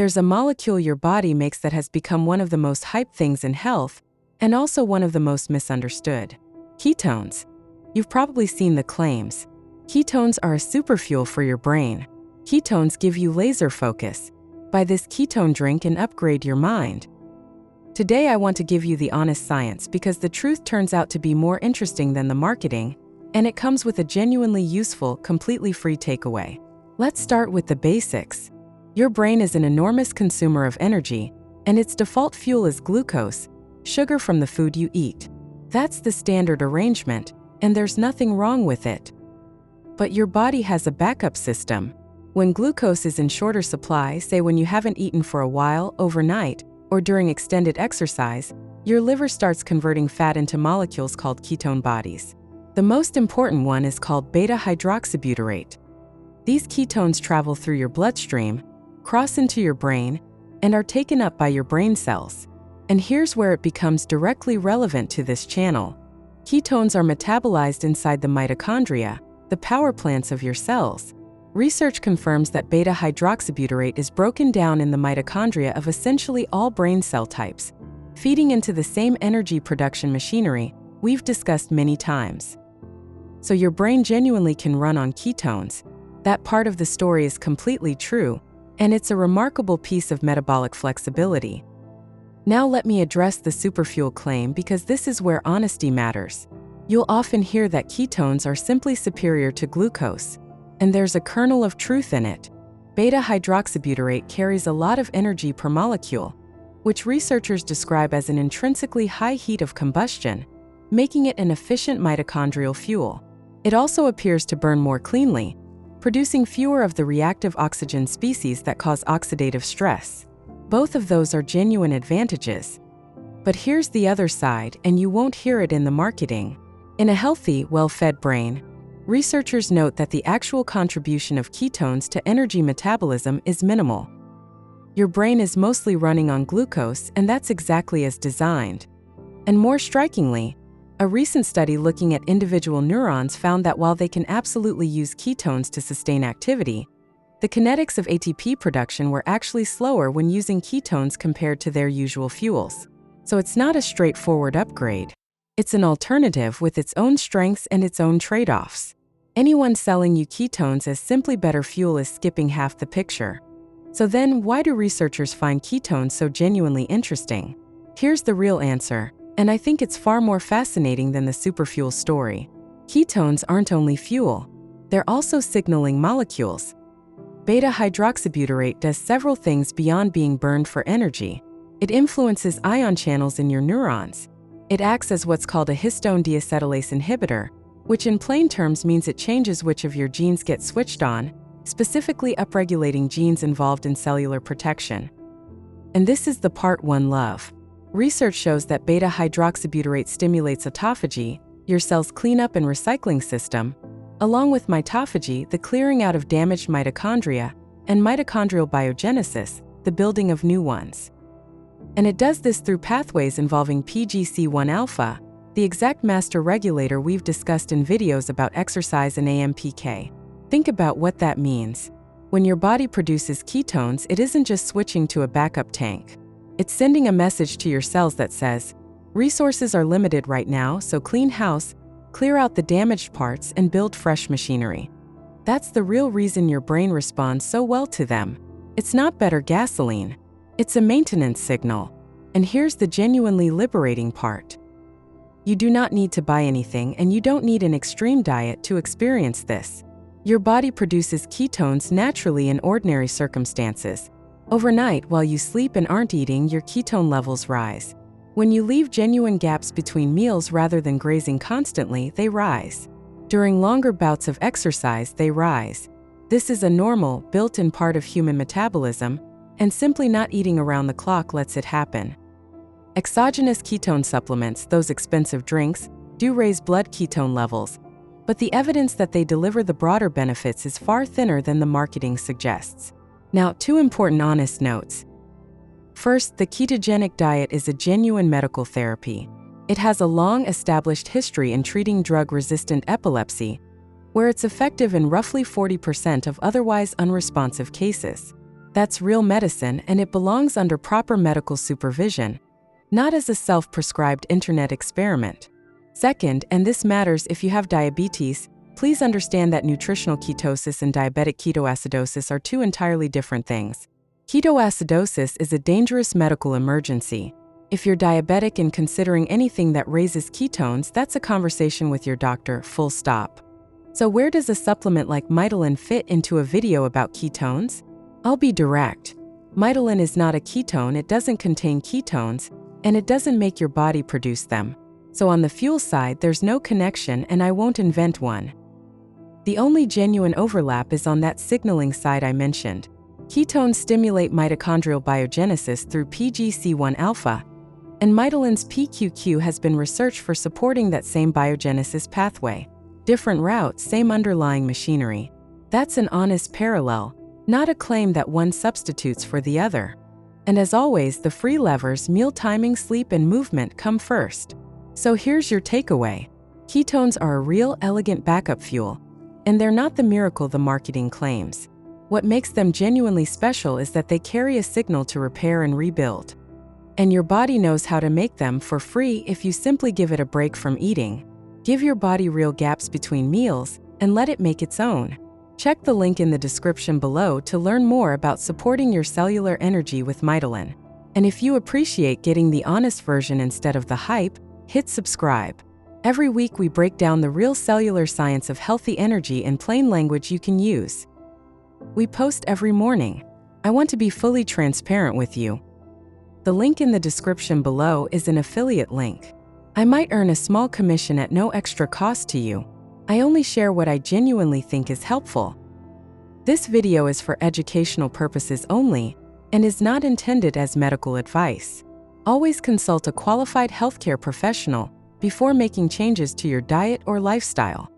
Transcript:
There's a molecule your body makes that has become one of the most hyped things in health, and also one of the most misunderstood. Ketones. You've probably seen the claims. Ketones are a superfuel for your brain. Ketones give you laser focus. Buy this ketone drink and upgrade your mind. Today I want to give you the honest science because the truth turns out to be more interesting than the marketing, and it comes with a genuinely useful, completely free takeaway. Let's start with the basics. Your brain is an enormous consumer of energy, and its default fuel is glucose, sugar from the food you eat. That's the standard arrangement, and there's nothing wrong with it. But your body has a backup system. When glucose is in shorter supply, say when you haven't eaten for a while, overnight, or during extended exercise, your liver starts converting fat into molecules called ketone bodies. The most important one is called Beta-hydroxybutyrate. These ketones travel through your bloodstream, cross into your brain, and are taken up by your brain cells. And here's where it becomes directly relevant to this channel. Ketones are metabolized inside the mitochondria, the power plants of your cells. Research confirms that beta-hydroxybutyrate is broken down in the mitochondria of essentially all brain cell types, feeding into the same energy production machinery we've discussed many times. So your brain genuinely can run on ketones. That part of the story is completely true, and it's a remarkable piece of metabolic flexibility. Now let me address the superfuel claim because this is where honesty matters. You'll often hear that ketones are simply superior to glucose, and there's a kernel of truth in it. Beta-hydroxybutyrate carries a lot of energy per molecule, which researchers describe as an intrinsically high heat of combustion, making it an efficient mitochondrial fuel. It also appears to burn more cleanly, producing fewer of the reactive oxygen species that cause oxidative stress. Both of those are genuine advantages. But here's the other side, and you won't hear it in the marketing. In a healthy, well-fed brain, researchers note that the actual contribution of ketones to energy metabolism is minimal. Your brain is mostly running on glucose, and that's exactly as designed. And more strikingly, a recent study looking at individual neurons found that while they can absolutely use ketones to sustain activity, the kinetics of ATP production were actually slower when using ketones compared to their usual fuels. So it's not a straightforward upgrade. It's an alternative with its own strengths and its own trade-offs. Anyone selling you ketones as simply better fuel is skipping half the picture. So then, why do researchers find ketones so genuinely interesting? Here's the real answer, and I think it's far more fascinating than the superfuel story. Ketones aren't only fuel, they're also signaling molecules. Beta-hydroxybutyrate does several things beyond being burned for energy. It influences ion channels in your neurons. It acts as what's called a histone deacetylase inhibitor, which in plain terms means it changes which of your genes get switched on, specifically upregulating genes involved in cellular protection. And this is the part one love. Research shows that beta-hydroxybutyrate stimulates autophagy, your cell's cleanup and recycling system, along with mitophagy, the clearing out of damaged mitochondria, and mitochondrial biogenesis, the building of new ones. And it does this through pathways involving PGC1-alpha, the exact master regulator we've discussed in videos about exercise and AMPK. Think about what that means. When your body produces ketones, it isn't just switching to a backup tank. It's sending a message to your cells that says, resources are limited right now, so clean house, clear out the damaged parts, and build fresh machinery. That's the real reason your brain responds so well to them. It's not better gasoline. It's a maintenance signal. And here's the genuinely liberating part. You do not need to buy anything, and you don't need an extreme diet to experience this. Your body produces ketones naturally in ordinary circumstances. Overnight, while you sleep and aren't eating, your ketone levels rise. When you leave genuine gaps between meals rather than grazing constantly, they rise. During longer bouts of exercise, they rise. This is a normal, built-in part of human metabolism, and simply not eating around the clock lets it happen. Exogenous ketone supplements, those expensive drinks, do raise blood ketone levels, but the evidence that they deliver the broader benefits is far thinner than the marketing suggests. Now, two important honest notes. First, the ketogenic diet is a genuine medical therapy. It has a long established history in treating drug-resistant epilepsy, where it's effective in roughly 40% of otherwise unresponsive cases. That's real medicine, and it belongs under proper medical supervision, not as a self-prescribed internet experiment. Second, and this matters if you have diabetes, please understand that nutritional ketosis and diabetic ketoacidosis are two entirely different things. Ketoacidosis is a dangerous medical emergency. If you're diabetic and considering anything that raises ketones, that's a conversation with your doctor, full stop. So where does a supplement like Mitochondria fit into a video about ketones? I'll be direct. Mitochondria is not a ketone, it doesn't contain ketones, and it doesn't make your body produce them. So on the fuel side, there's no connection, and I won't invent one. The only genuine overlap is on that signaling side I mentioned. Ketones stimulate mitochondrial biogenesis through PGC1-alpha, and Mitochondria's PQQ has been researched for supporting that same biogenesis pathway. Different routes, same underlying machinery. That's an honest parallel, not a claim that one substitutes for the other. And as always, the free levers, meal timing, sleep, and movement come first. So here's your takeaway. Ketones are a real, elegant backup fuel, and they're not the miracle the marketing claims. What makes them genuinely special is that they carry a signal to repair and rebuild. And your body knows how to make them for free if you simply give it a break from eating. Give your body real gaps between meals and let it make its own. Check the link in the description below to learn more about supporting your cellular energy with Mitochondria. And if you appreciate getting the honest version instead of the hype, hit subscribe. Every week we break down the real cellular science of healthy energy in plain language you can use. We post every morning. I want to be fully transparent with you. The link in the description below is an affiliate link. I might earn a small commission at no extra cost to you. I only share what I genuinely think is helpful. This video is for educational purposes only and is not intended as medical advice. Always consult a qualified healthcare professional before making changes to your diet or lifestyle.